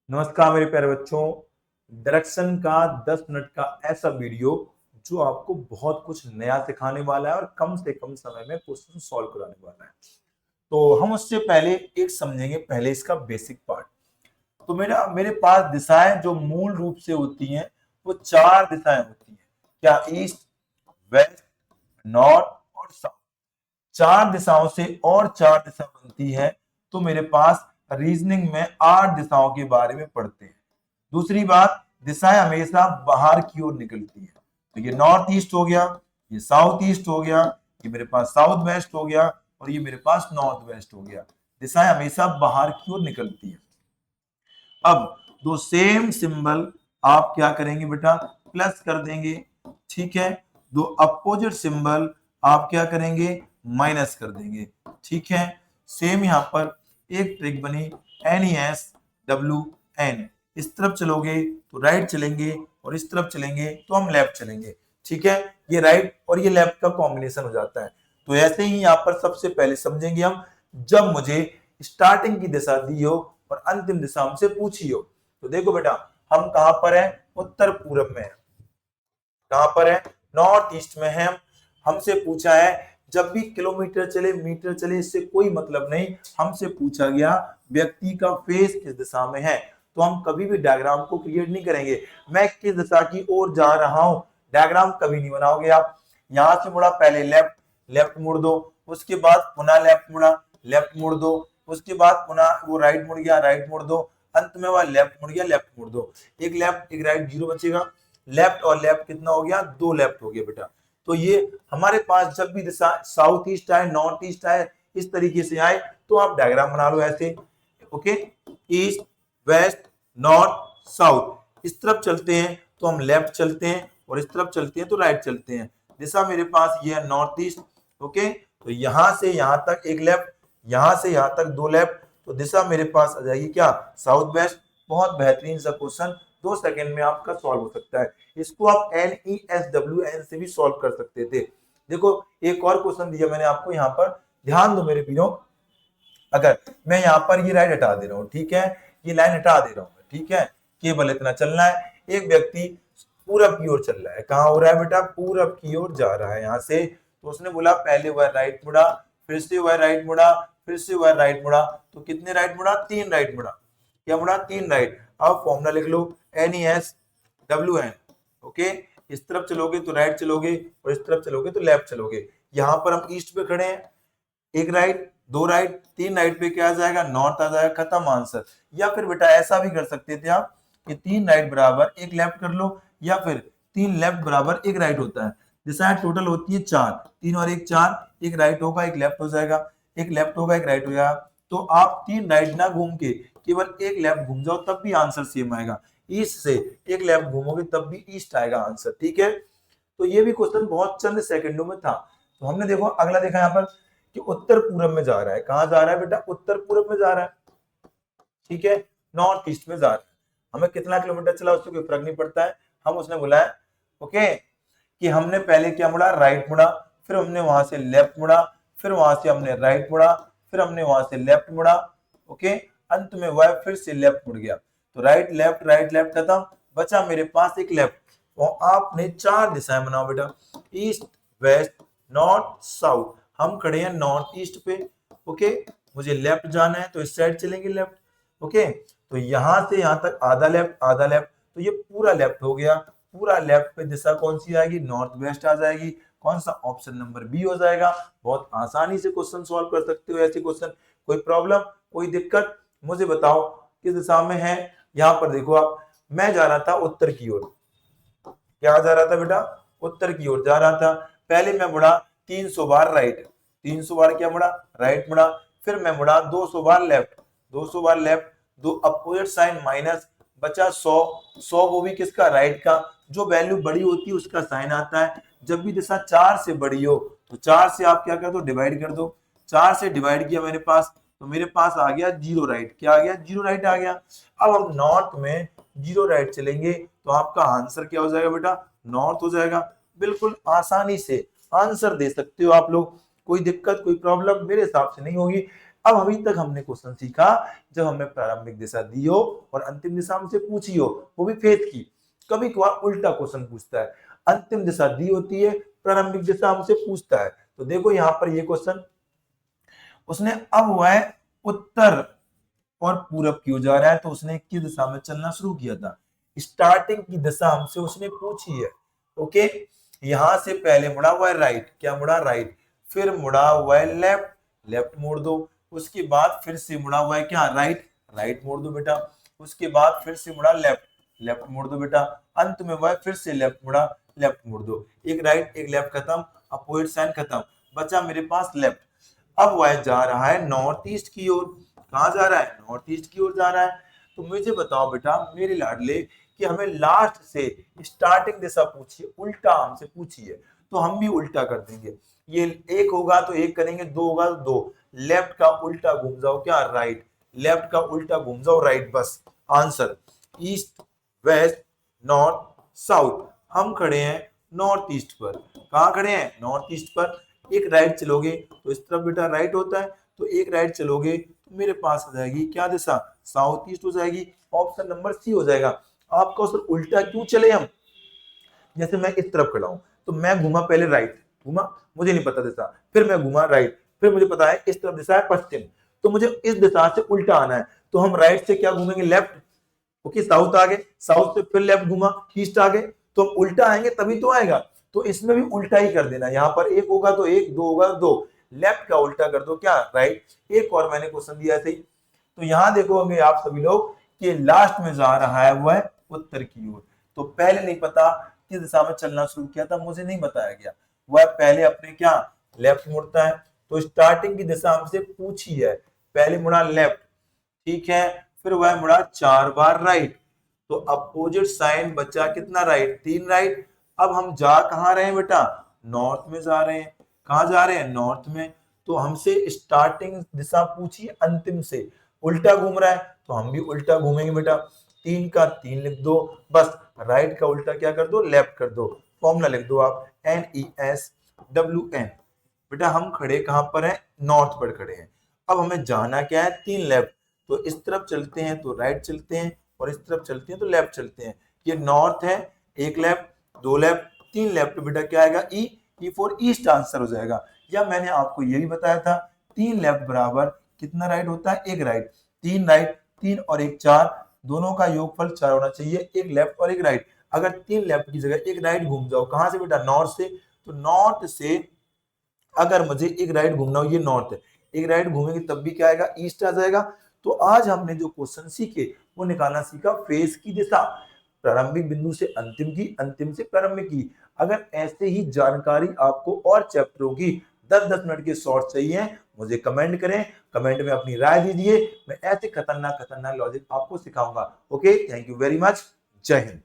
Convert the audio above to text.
नमस्कार मेरे प्यारे बच्चों। डायरेक्शन का 10 मिनट का ऐसा वीडियो जो आपको बहुत कुछ नया सिखाने वाला है और कम से कम समय में क्वेश्चन सॉल्व कराने वाला है। तो हम उससे पहले एक समझेंगे पहले इसका बेसिक पार्ट। तो मेरे पास दिशाएं जो मूल रूप से होती हैं वो चार दिशाएं होती हैं। क्या? ईस्ट, वेस्ट, नॉर्थ और साउथ। चार दिशाओं से और चार दिशा बनती है। तो मेरे पास रीजनिंग में 8 दिशाओं के बारे में पढ़ते हैं। दूसरी बात, दिशाएं हमेशा बाहर की ओर निकलती है। तो ये नॉर्थ ईस्ट हो गया, ये साउथ ईस्ट हो गया, ये मेरे पास साउथ वेस्ट हो गया और ये मेरे पास नॉर्थ वेस्ट हो गया। दिशाएं हमेशा बाहर की ओर निकलती है। अब दो सेम सिंबल आप क्या करेंगे बेटा? प्लस कर देंगे। ठीक है। दो अपोजिट सिंबल आप क्या करेंगे? माइनस कर देंगे। ठीक है। सेम यहां पर एक ट्रिक बनी, NESWN। इस तरफ चलोगे तो राइट चलेंगे और इस तरफ चलेंगे तो हम लेफ्ट चलेंगे। ठीक है। ये राइट और ये लेफ्ट का कॉम्बिनेशन हो जाता है। तो ऐसे ही यहां पर सबसे पहले समझेंगे हम, जब मुझे स्टार्टिंग की दिशा दी हो और अंतिम दिशा हमसे पूछी हो। तो देखो बेटा, हम कहां पर है? उत्तर पूर्व में है। कहां पर है? नॉर्थ ईस्ट में है। हमसे पूछा है, जब भी किलोमीटर चले मीटर चले इससे कोई मतलब नहीं, हमसे पूछा गया व्यक्ति का फेस किस दिशा में है। तो हम कभी भी डायग्राम को क्रिएट नहीं करेंगे। मैं किस दिशा की ओर जा रहा हूं, डायग्राम कभी नहीं बनाओगे आप। यहां से मुड़ा, पहले लेफ्ट, लेफ्ट मुड़ दो, उसके बाद पुनः लेफ्ट मुड़ा, लेफ्ट मुड़ दो, उसके बाद पुनः वो राइट मुड़ गया, राइट मुड़ दो, अंत में वह लेफ्ट मुड़ गया, लेफ्ट मुड़ दो। एक लेफ्ट एक राइट, जीरो बचेगा। लेफ्ट और लेफ्ट कितना हो गया? दो लेफ्ट हो गया बेटा। तो ये हमारे पास जब भी दिशा साउथ ईस्ट आए, नॉर्थ ईस्ट आए, इस तरीके से आए तो आप डायग्राम बना लो ऐसे। Okay, east, west, north, south. इस तरफ चलते हैं तो हम लेफ्ट चलते हैं और इस तरफ चलते हैं तो राइट चलते हैं। दिशा मेरे पास ये है नॉर्थ ईस्ट। ओके, तो यहां से यहां तक एक लेफ्ट, यहां से यहां तक दो लेफ्ट, तो दिशा मेरे पास आ जाएगी क्या? South west. बहुत बेहतरीन सा क्वेश्चन, 2 सेकंड में आपका सॉल्व हो सकता है। इसको आप NESWN से भी सॉल्व कर सकते थे। देखो, एक और क्वेश्चन दिया मैंने आपको यहाँ पर, ध्यान दो मेरे पीरों। अगर मैं यहाँ पर ये लाइन हटा दे रहा हूँ, ठीक है, ये लाइन हटा दे रहा हूँ, ठीक है, केवल इतना चलना है। एक व्यक्ति पूरब की ओर चल रहा है। कहाँ हो रहा है बेटा? पूरब की ओर जा रहा है यहाँ से। तो उसने बोला पहले वह राइट मुड़ा, फिर से वह राइट मुड़ा, फिर से वह राइट मुड़ा। तो कितने राइट मुड़ा? 3 राइट मुड़ा। क्या मुड़ा? 3 राइट। अब फॉर्मूला लिख लो, NESWN। ओके, इस तरफ चलोगे तो राइट चलोगे और इस तरफ चलोगे तो लेफ्ट चलोगे। यहाँ पर हम ईस्ट पे खड़े हैं, एक राइट, दो राइट, 3 राइट पे क्या आ जाएगा? नॉर्थ आ जाएगा। खत्म आंसर। या फिर बेटा ऐसा भी कर सकते थे आप कि 3 राइट बराबर एक लेफ्ट कर लो, या फिर 3 लेफ्ट बराबर एक राइट होता है। दिशाएं टोटल होती है 4, 3 और 1 4, एक राइट होगा एक लेफ्ट हो जाएगा, एक लेफ्ट होगा एक राइट हो जाएगा। तो आप 3 राइट ना घूम के केवल एक लेफ्ट घूम जाओ तब भी आंसर सेम आएगा। ईस्ट से एक लेफ्ट घूमोगे तब भी ईस्ट आएगा आंसर। ठीक है। तो ये भी क्वेश्चन बहुत चंद सेकंडों में था। तो हमने देखो अगला देखा यहाँ पर कि उत्तर पूर्व में जा रहा है। कहां जा रहा है बेटा? उत्तर पूर्व में जा रहा है। ठीक है, नॉर्थ ईस्ट में जा रहा है। हमें कितना किलोमीटर चला उससे कोई फर्क नहीं पड़ता है। हम उसने बुलाया, ओके, कि हमने पहले क्या मुड़ा? राइट मुड़ा, फिर हमने वहां से लेफ्ट मुड़ा, फिर वहां से हमने राइट मुड़ा, फिर हमने वहां से लेफ्ट मुड़ा। ओके, अंत में वह फिर से लेफ्ट मुड़ गया। तो राइट लेफ्ट खत्म, बचा मेरे पास एक लेफ्ट। तो आपने 4 दिशाएं बनाओ बेटा, ईस्ट, वेस्ट, नॉर्थ, साउथ। हम खड़े हैं नॉर्थ ईस्ट पे। ओके, मुझे लेफ्ट जाना है तो इस साइड चलेंगे लेफ्ट। ओके, तो यहां से यहां तक आधा लेफ्ट आधा लेफ्ट, तो ये पूरा लेफ्ट हो गया। पूरा लेफ्ट पे दिशा कौन सी आएगी? नॉर्थ वेस्ट आ जाएगी। कौन सा? ऑप्शन नंबर बी हो जाएगा। बहुत आसानी से क्वेश्चन सॉल्व कर सकते हो ऐसे क्वेश्चन। कोई प्रॉब्लम, कोई दिक्कत? मुझे बताओ किस दिशा में है। यहाँ पर देखो आप, मैं जा रहा था उत्तर की ओर। क्या जा रहा था बेटा? उत्तर की ओर जा रहा था। पहले मैं मुड़ा 300 बार राइट, 300 बार क्या मुड़ा? राइट मुड़ा। फिर मैं मुड़ा 200 बार लेफ्ट, 200 बार लेफ्ट। दो अपोजिट साइन माइनस, बचा 100। 100 वो भी किसका? राइट का। जो वैल्यू बड़ी होती है उसका साइन आता है। जब भी दिशा 4 से बड़ी हो तो 4 से आप क्या कर दो? डिवाइड कर दो। 4 से डिवाइड किया मेरे पास, तो मेरे पास आ गया 0 राइट। क्या आ गया? 0 राइट आ गया। अब हम नॉर्थ में 0 राइट चलेंगे तो आपका आंसर क्या हो जाएगा बेटा? नॉर्थ हो जाएगा। बिल्कुल आसानी से आंसर दे सकते हो आप लोग। कोई दिक्कत, कोई प्रॉब्लम मेरे हिसाब से नहीं होगी। अब अभी तक हमने क्वेश्चन सीखा जब हमें प्रारंभिक दिशा दी हो और अंतिम दिशा हमसे पूछी हो, वो भी फेथ की। कभी कभार उल्टा क्वेश्चन पूछता है, अंतिम दिशा दी होती है, प्रारंभिक दिशा हमसे पूछता है। तो देखो यहाँ पर ये क्वेश्चन उसने अब वह उत्तर और पूरब की ओर जा रहा है, तो उसने किस दिशा में चलना शुरू किया था, स्टार्टिंग की दिशा हमसे उसने पूछी है। ओके, यहां से पहले मुड़ा हुआ है राइट, क्या मुड़ा राइट, फिर मुड़ा हुआ है लेफ्ट, लेफ्ट मोड़ दो, उसके बाद फिर से मुड़ा हुआ है क्या राइट, राइट मोड़ दो बेटा, उसके बाद फिर से मुड़ा लेफ्ट, लेफ्ट मोड़ दो बेटा, अंत में वह फिर से लेफ्ट मुड़ा, लेफ्ट मोड़ दो, एक राइट एक लेफ्ट खत्म, अपोजिट साइन खत्म, बचा मेरे पास लेफ्ट। अब वह जा रहा है नॉर्थ ईस्ट की ओर, कहां जा रहा है, नॉर्थ ईस्ट की ओर जा रहा है। तो मुझे बताओ बेटा मेरे लाडले कि हमें लास्ट से स्टार्टिंग दिशा पूछिए, उल्टा हमसे पूछिए, तो हम भी उल्टा कर देंगे। ये एक होगा तो एक करेंगे, दो होगा तो दो, लेफ्ट का उल्टा घूम जाओ क्या राइट, लेफ्ट का उल्टा घूम जाओ राइट, बस answer east west north south. हम खड़े हैं नॉर्थ ईस्ट पर, कहां खड़े हैं, नॉर्थ ईस्ट पर। एक राइट चलोगे तो इस तरफ बेटा राइट होता है, तो एक राइट चलोगे तो मेरे पास आ जाएगी क्या दिशा, साउथ ईस्ट हो जाएगी, ऑप्शन नंबर सी हो जाएगा। आपका उस उल्टा क्यों चले हम, जैसे मैं इस तरफ खड़ा हूं तो मैं घूमा पहले राइट, घूमा मुझे नहीं पता दिशा, फिर मैं घूमा राइट, फिर मुझे पता है इस तरफ दिशा है पश्चिम, तो मुझे इस दिशा से उल्टा आना है, तो हम राइट से क्या घूमेंगे लेफ्ट। ओके, साउथ आ गए, साउथ से फिर लेफ्ट घूमा ईस्ट आ गए, तो हम उल्टा आएंगे तभी तो आएगा, तो इसमें भी उल्टा ही कर देना, यहाँ पर एक होगा तो एक, दो होगा तो दो, लेफ्ट का उल्टा कर दो क्या राइट। एक और मैंने क्वेश्चन दिया था, तो यहाँ देखोगे आप सभी लोग कि लास्ट में जा रहा है वह उत्तर की ओर। तो पहले नहीं पता किस दिशा में चलना शुरू किया था, मुझे नहीं बताया गया, वह पहले अपने क्या लेफ्ट मुड़ता है, तो स्टार्टिंग की दिशा हमसे पूछी है, पहले मुड़ा लेफ्ट, ठीक है, फिर वह मुड़ा 4 बार राइट, तो अपोजिट साइन बचा कितना राइट, 3 राइट। अब हम जा कहाँ रहे हैं बेटा, नॉर्थ में जा रहे हैं, कहाँ जा रहे हैं नॉर्थ में, तो हमसे स्टार्टिंग दिशा पूछी अंतिम से, उल्टा घूम रहा है तो हम भी उल्टा घूमेंगे बेटा, 3 का 3 लिख दो, बस राइट का उल्टा क्या कर दो लेफ्ट कर दो, फॉर्मूला लिख दो आप NESWN। बेटा हम खड़े कहां पर हैं, नॉर्थ पर खड़े हैं। अब हमें जाना क्या है, 3 लेफ्ट, तो इस तरफ चलते हैं तो राइट चलते हैं, और इस तरफ चलते हैं तो लेफ्ट चलते हैं। ये नॉर्थ है, एक लेफ्ट, दो लेफ्ट, 3 लेफ्ट, बेटा क्या आएगा ई फॉर ईस्ट आंसर हो जाएगा। या मैंने आपको ये भी बताया था 3 लेफ्ट बराबर कितना राइट होता है, एक राइट, 3 राइट, 3 और 1 4, दोनों का योगफल 4 होना चाहिए, एक लेफ्ट और एक राइट। अगर 3 लेफ्ट की जगह एक राइट घूम जाओ, कहां से बेटा नॉर्थ से, तो नॉर्थ से अगर मुझे एक राइट घूमना हो, ये नॉर्थ है, एक राइट घूमेंगे तब भी क्या आएगा ईस्ट आ जाएगा। तो आज हमने जो क्वेश्चन सीखे वो निकालना सीखा फेस की दिशा, प्रारंभिक बिंदु से अंतिम की, अंतिम से प्रारंभिक की। अगर ऐसे ही जानकारी आपको और चैप्टरों की 10-10 मिनट के शॉर्ट चाहिए, मुझे कमेंट करें, कमेंट में अपनी राय दीजिए, मैं ऐसे खतरनाक खतरनाक लॉजिक आपको सिखाऊंगा। Okay, thank you very much, जय हिंद।